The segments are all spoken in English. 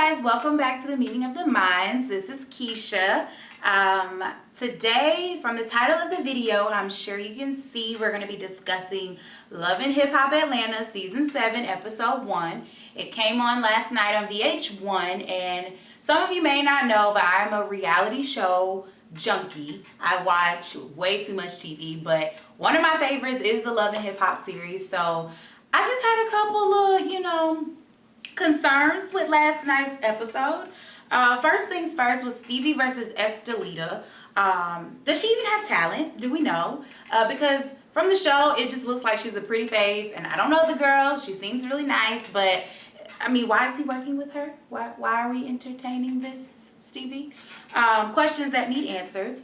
guys, welcome back to the Meeting of the Minds. This is Keisha. Today, from the title of the video, I'm sure you can see we're going to be discussing Love and Hip Hop Atlanta Season 7, Episode 1. It came on last night on VH1, and some of you may not know, but I'm a reality show junkie. I watch way too much TV, but one of my favorites is the Love and Hip Hop series, so I just had a couple of, concerns with last night's episode. First things first was Stevie versus Estelita. Does she even have talent? Do we know? Because from the show, it just looks like she's a pretty face, and I don't know the girl. She seems really nice, but I mean, why is he working with her? Why are we entertaining this, Stevie? Questions that need answers.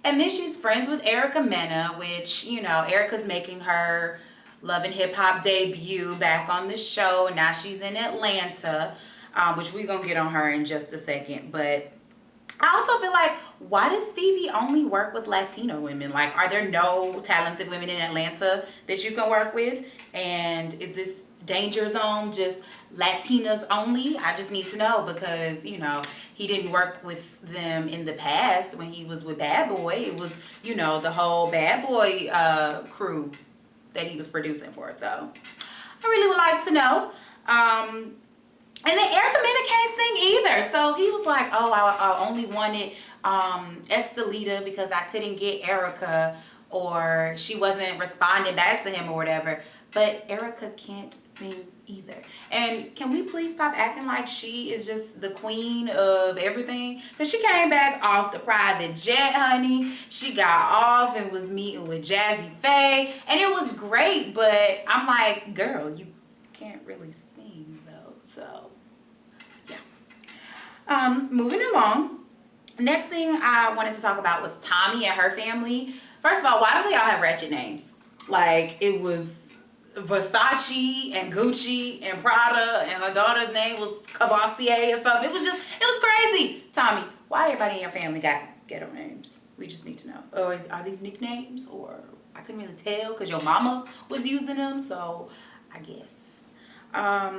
And then she's friends with Erica Mena, which, Erica's making her Love and Hip Hop debut back on the show. Now she's in Atlanta, which we're going to get on her in just a second. But I also feel like, why does Stevie only work with Latino women? Like, are there no talented women in Atlanta that you can work with? And is this danger zone just Latinas only? I just need to know because, he didn't work with them in the past when he was with Bad Boy. It was, the whole Bad Boy crew that he was producing for. So I really would like to know. And then Erica Mena can't sing either. So he was like, oh, I only wanted Estelita because I couldn't get Erica, or she wasn't responding back to him or whatever. But Erica can't sing either. And can we please stop acting like she is just the queen of everything? Because she came back off the private jet, honey. She got off and was meeting with Jazzy Faye. And it was great, but I'm like, girl, you can't really sing though. So, yeah. Moving along. Next thing I wanted to talk about was Tommy and her family. First of all, why do they all have ratchet names? Like, it was Versace and Gucci and Prada, and her daughter's name was Cavassier or something. It was crazy. Tommy, why everybody in your family got ghetto names? We just need to know. Or are these nicknames? Or I couldn't really tell because your mama was using them, so I guess. But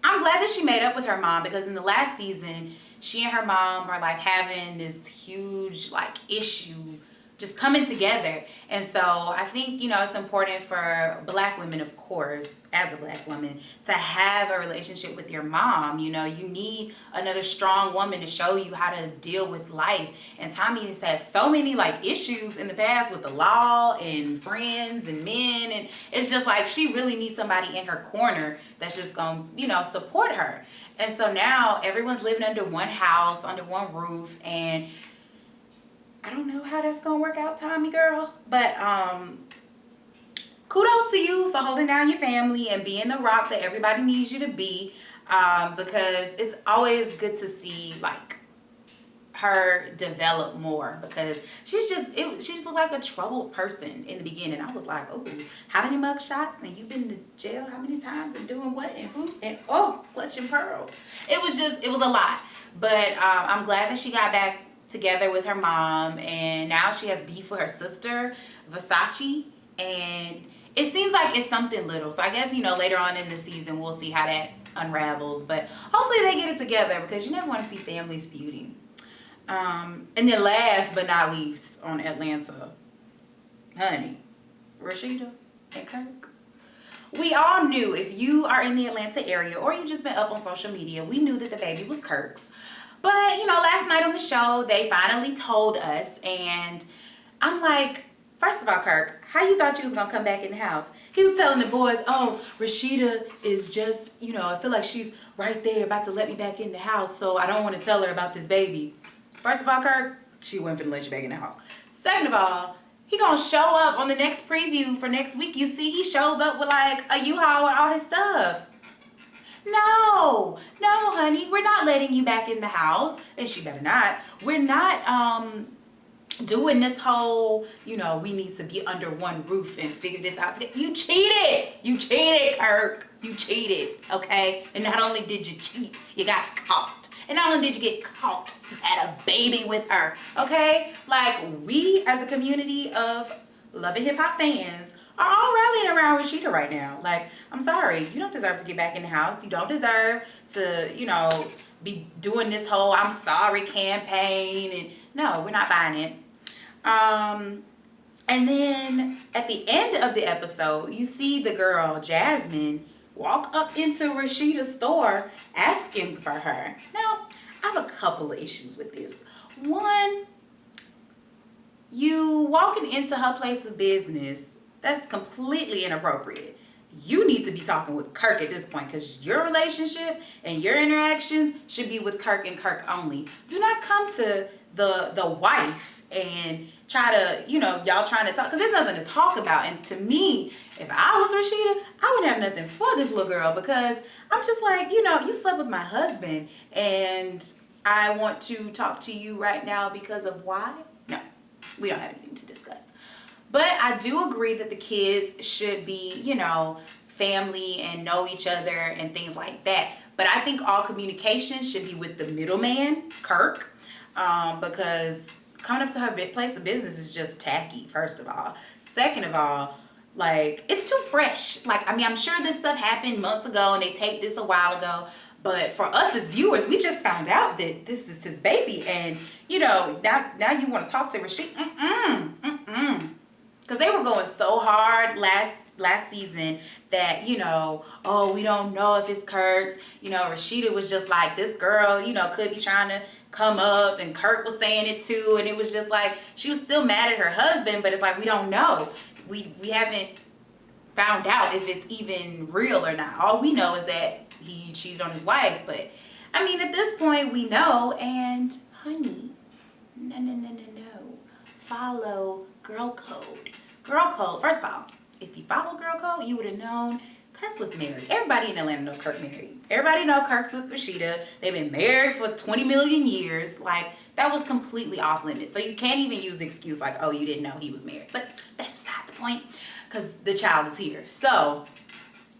I'm glad that she made up with her mom, because in the last season, she and her mom are like having this huge issue just coming together. And so I think, it's important for Black women, of course, as a Black woman, to have a relationship with your mom. You need another strong woman to show you how to deal with life. And Tommy has had so many issues in the past with the law and friends and men. And it's just like she really needs somebody in her corner that's just going to, support her. And so now everyone's living under one house, under one roof, and I don't know how that's gonna work out, Tommy girl, but kudos to you for holding down your family and being the rock that everybody needs you to be, because it's always good to see her develop more, because she just looked like a troubled person in the beginning. I was like, oh, how many mug shots, and you've been to jail how many times, and doing what, and who, and clutching pearls. It was a lot, but I'm glad that she got back together with her mom, and now she has beef with her sister Versace, and it seems like it's something little. So I guess later on in the season we'll see how that unravels, but hopefully they get it together, because you never want to see families feuding. And then last but not least on Atlanta, honey, Rashida and Kirk. We all knew, if you are in the Atlanta area or you just been up on social media, we knew that the baby was Kirk's. But, last night on the show, they finally told us, and I'm like, first of all, Kirk, how you thought you was going to come back in the house? He was telling the boys, oh, Rashida is just, I feel like she's right there about to let me back in the house, so I don't want to tell her about this baby. First of all, Kirk, she wasn't finna let you back in the house. Second of all, he gonna show up on the next preview for next week. You see, he shows up with a U-Haul with all his stuff. No, honey, we're not letting you back in the house, and she better not. We're not doing this whole, we need to be under one roof and figure this out together. You cheated, Kirk. You cheated, okay? And not only did you cheat, you got caught. And not only did you get caught, you had a baby with her, okay? We as a community of Love and Hip Hop fans are all rallying around Rashida right now. Like, I'm sorry, you don't deserve to get back in the house. You don't deserve to, you know, be doing this whole I'm sorry campaign. And no, we're not buying it. And then at the end of the episode, you see the girl, Jasmine, walk up into Rashida's store asking for her. Now, I have a couple of issues with this. One, you walking into her place of business, that's completely inappropriate. You need to be talking with Kirk at this point, because your relationship and your interactions should be with Kirk and Kirk only. Do not come to the wife and try to, you know, y'all trying to talk, because there's nothing to talk about. And to me, if I was Rashida, I would have nothing for this little girl, because I'm just like, you know, you slept with my husband and I want to talk to you right now because of why? No, we don't have anything to discuss. But I do agree that the kids should be, you know, family and know each other and things like that. But I think all communication should be with the middleman, Kirk, because coming up to her place of business is just tacky, first of all. Second of all, like, it's too fresh. Like, I mean, I'm sure this stuff happened months ago and they taped this a while ago. But for us as viewers, we just found out that this is his baby. And, you know, now you want to talk to Rashid? Because they were going so hard last season that, you know, oh, we don't know if it's Kirk's. You know, Rashida was just like, this girl, you know, could be trying to come up, and Kirk was saying it too. And it was just like, she was still mad at her husband, but it's like, we don't know. We haven't found out if it's even real or not. All we know is that he cheated on his wife. But I mean, at this point we know. And honey, no, follow girl code. First of all, if you follow girl code, you would have known Kirk was married. Everybody in Atlanta know Kirk married. Everybody know Kirk's with Rashida. They've been married for 20 million years. Like, that was completely off limits. So you can't even use the excuse like, oh, you didn't know he was married. But that's beside the point, because the child is here. So,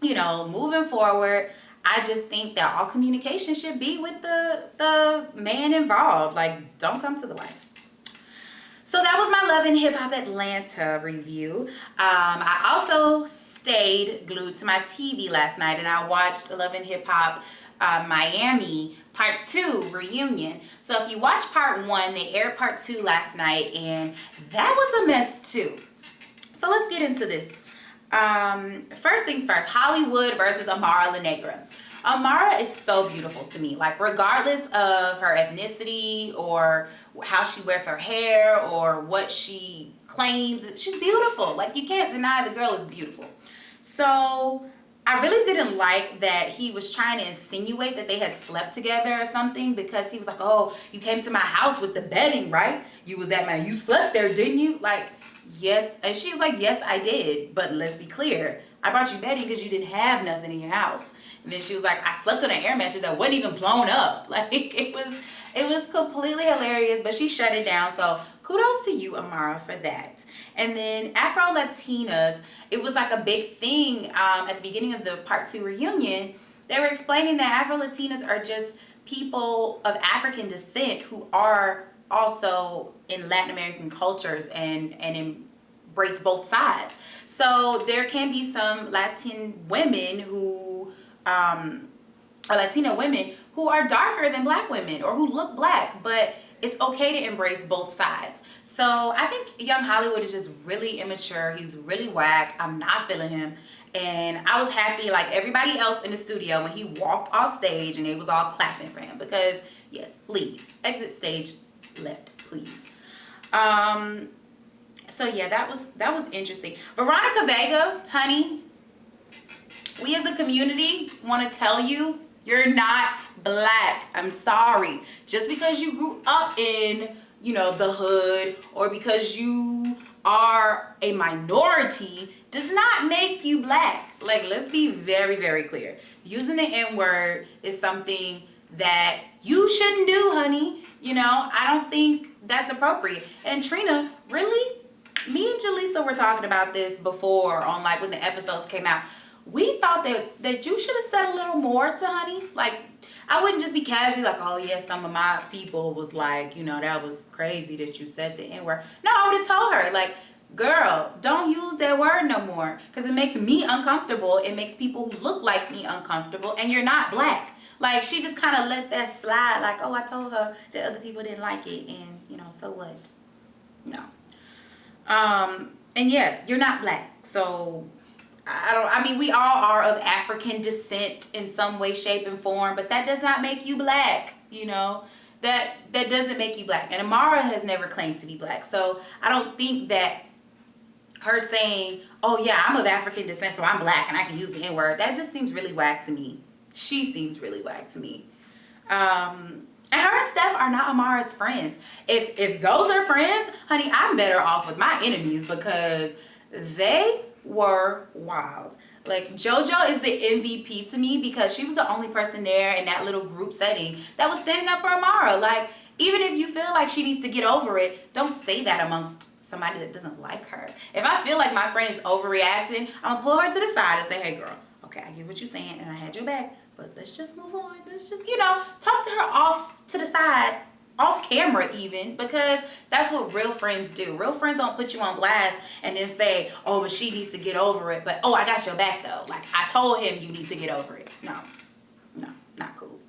you know, moving forward, I just think that all communication should be with the man involved. Like, don't come to the wife. So that was my Love and Hip Hop Atlanta review. I also stayed glued to my TV last night and I watched Love and Hip Hop Miami Part 2 reunion. So if you watched Part 1, they aired Part 2 last night and that was a mess too. So let's get into this. First things first, Hollywood versus Amara La Negra. Amara is so beautiful to me. Like, regardless of her ethnicity or how she wears her hair or what she claims, she's beautiful. Like, you can't deny the girl is beautiful. So I really didn't like that he was trying to insinuate that they had slept together or something, because he was like, oh, you came to my house with the bedding, right? You slept there, didn't you? Like, yes. And she was like, yes, I did. But let's be clear. I brought you bedding because you didn't have nothing in your house. And then she was like, I slept on an air mattress that wasn't even blown up. Like, it was completely hilarious, but she shut it down. So kudos to you, Amara, for that. And then Afro Latinas, it was like a big thing at the beginning of the Part 2 reunion. They were explaining that Afro Latinas are just people of African descent who are also in Latin American cultures and embrace both sides. So there can be some Latin women who or Latina women who are darker than black women or who look black, but it's okay to embrace both sides. So I think young Hollywood is just really immature. He's really whack. I'm not feeling him. And I was happy, like everybody else in the studio, when he walked off stage and they was all clapping for him, because yes, leave. Exit stage left, please. So yeah, that was interesting. Veronica Vega, honey, we as a community want to tell you, you're not black. I'm sorry. Just because you grew up in, you know, the hood, or because you are a minority, does not make you black. Like, let's be very, very clear. Using the N-word is something that you shouldn't do, honey. You know, I don't think that's appropriate. And Trina, really? Me and Jaleesa were talking about this before on, like, when the episodes came out. We thought that you should have said a little more to honey. Like, I wouldn't just be casually like, oh yes, some of my people was like, you know, that was crazy that you said the N-word. No, I would have told her, like, girl, don't use that word no more, because it makes me uncomfortable. It makes people who look like me uncomfortable, and you're not black. Like, she just kind of let that slide, like, oh, I told her that other people didn't like it, and, you know, so what? No. And yeah, you're not black, so I mean, we all are of African descent in some way, shape, and form, but that does not make you black, you know? That doesn't make you black. And Amara has never claimed to be black, so I don't think that her saying, oh yeah, I'm of African descent, so I'm black and I can use the N-word, that just seems really whack to me. She seems really whack to me. And her and Steph are not Amara's friends. If those are friends, honey, I'm better off with my enemies, because they were wild. Like, JoJo is the MVP to me, because she was the only person there in that little group setting that was standing up for Amara. Like, even if you feel like she needs to get over it, don't say that amongst somebody that doesn't like her. If I feel like my friend is overreacting, I'm gonna pull her to the side and say, hey girl, okay, I get what you're saying and I had your back, but let's just move on. Let's just, you know, talk to her off to the side, off camera even, because that's what real friends do. Real friends don't put you on blast and then say, oh, but she needs to get over it, but oh, I got your back though. Like, I told him you need to get over it. No, not cool.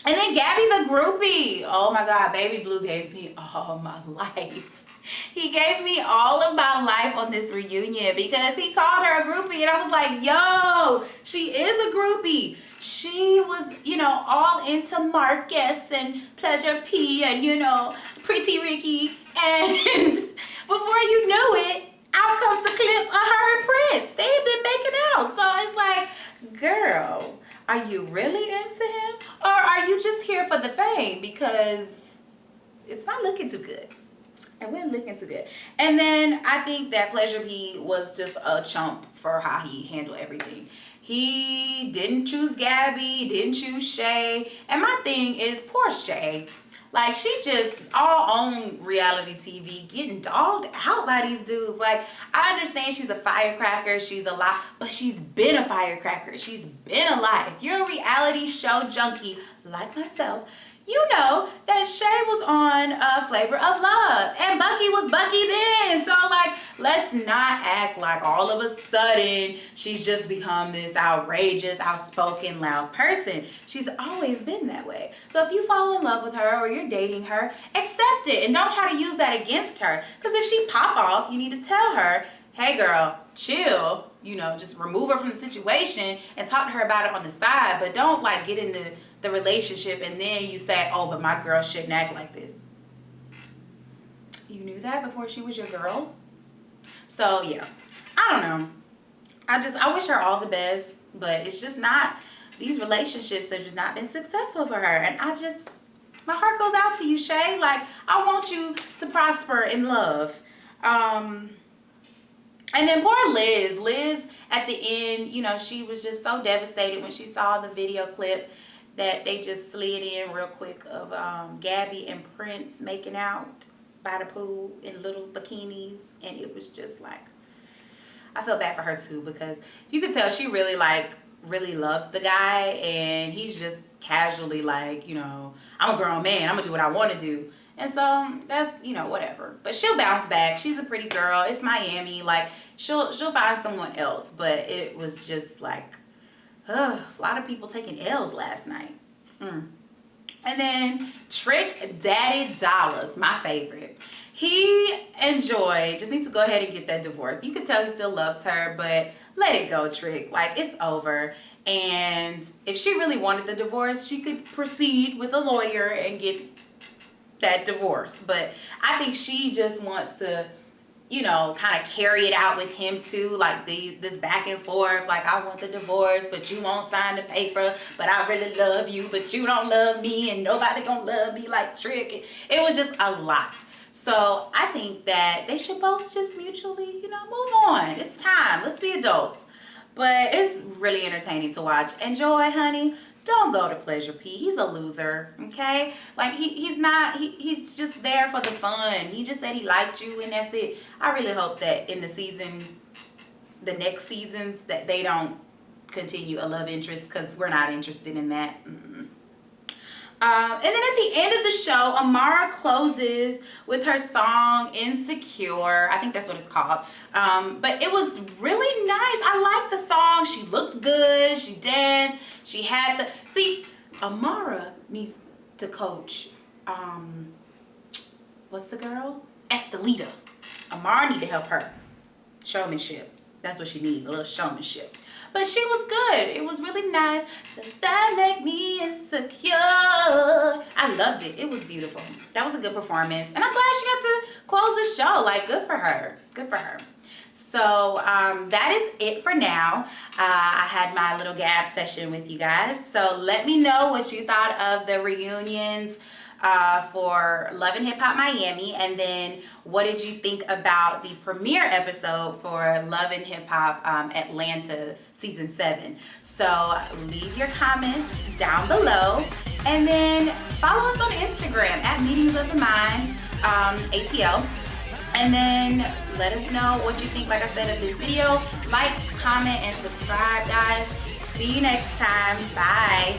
And then Gabby the groupie. Oh my God, Baby Blue gave me all my life. He gave me all of my life on this reunion, because he called her a groupie, and I was like, yo, she is a groupie. She was, you know, all into Marcus and Pleasure P and, you know, Pretty Ricky. And before you knew it, out comes the clip of her and Prince. They had been making out. So it's like, girl, are you really into him? Or are you just here for the fame? Because it's not looking too good. It wasn't looking too good. And then I think that Pleasure P was just a chump for how he handled everything. He didn't choose Gabby, didn't choose Shay. And my thing is, poor Shay. Like, she just all on reality TV getting dogged out by these dudes. Like, I understand she's a firecracker, she's a lot, but she's been a firecracker. She's been alive. If you're a reality show junkie like myself, you know that Shay was on Flavor of Love, and Bucky was Bucky then. So, like, let's not act like all of a sudden she's just become this outrageous, outspoken, loud person. She's always been that way. So if you fall in love with her or you're dating her, accept it and don't try to use that against her. Because if she pop off, you need to tell her, hey girl, chill, you know, just remove her from the situation and talk to her about it on the side, but don't like get into the relationship and then you say, oh, but my girl shouldn't act like this. You knew that before she was your girl? So yeah, I don't know. I wish her all the best, but it's just not, these relationships have just not been successful for her. And my heart goes out to you, Shay. Like, I want you to prosper in love. And then poor Liz. Liz, at the end, you know, she was just so devastated when she saw the video clip that they just slid in real quick of Gabby and Prince making out by the pool in little bikinis. And it was just like, I felt bad for her too, because you could tell she really loves the guy, and he's just casually like, you know, I'm a grown man, I'm gonna do what I want to do. And so that's, you know, whatever. But she'll bounce back. She's a pretty girl. It's Miami. Like, she'll find someone else. But it was just like, a lot of people taking L's last night. And then Trick Daddy Dollars, my favorite. He enjoyed, just needs to go ahead and get that divorce. You can tell he still loves her, but let it go, Trick. Like, it's over. And if she really wanted the divorce, she could proceed with a lawyer and get that divorce. But I think she just wants to, you know, kind of carry it out with him too, like this back and forth, like, I want the divorce, but you won't sign the paper, but I really love you, but you don't love me, and nobody gonna love me like Trick. It was just a lot. So I think that they should both just mutually, you know, move on. It's time. Let's be adults. But it's really entertaining to watch. Enjoy, honey. Don't go to Pleasure P. He's a loser, okay? Like, he's just there for the fun. He just said he liked you, and that's it. I really hope that in the next seasons, that they don't continue a love interest, because we're not interested in that. And then at the end of the show, Amara closes with her song Insecure. I think that's what it's called. But it was really nice. I like the song. She looks good. She danced. She had the... See, Amara needs to coach... what's the girl? Estelita. Amara need to help her. Showmanship. That's what she needs, a little showmanship. But she was good. It was really nice. Does that make me insecure? I loved it. It was beautiful. That was a good performance. And I'm glad she got to close the show. Like, good for her. Good for her. So that is it for now. I had my little gab session with you guys. So let me know what you thought of the reunions for Love and Hip Hop Miami, and then what did you think about the premiere episode for Love and Hip Hop Atlanta season 7. So leave your comments down below, and then follow us on Instagram at Meetings of the Mind ATL, and then let us know what you think, like I said, of this video. Like, comment, and subscribe, guys. See you next time. Bye.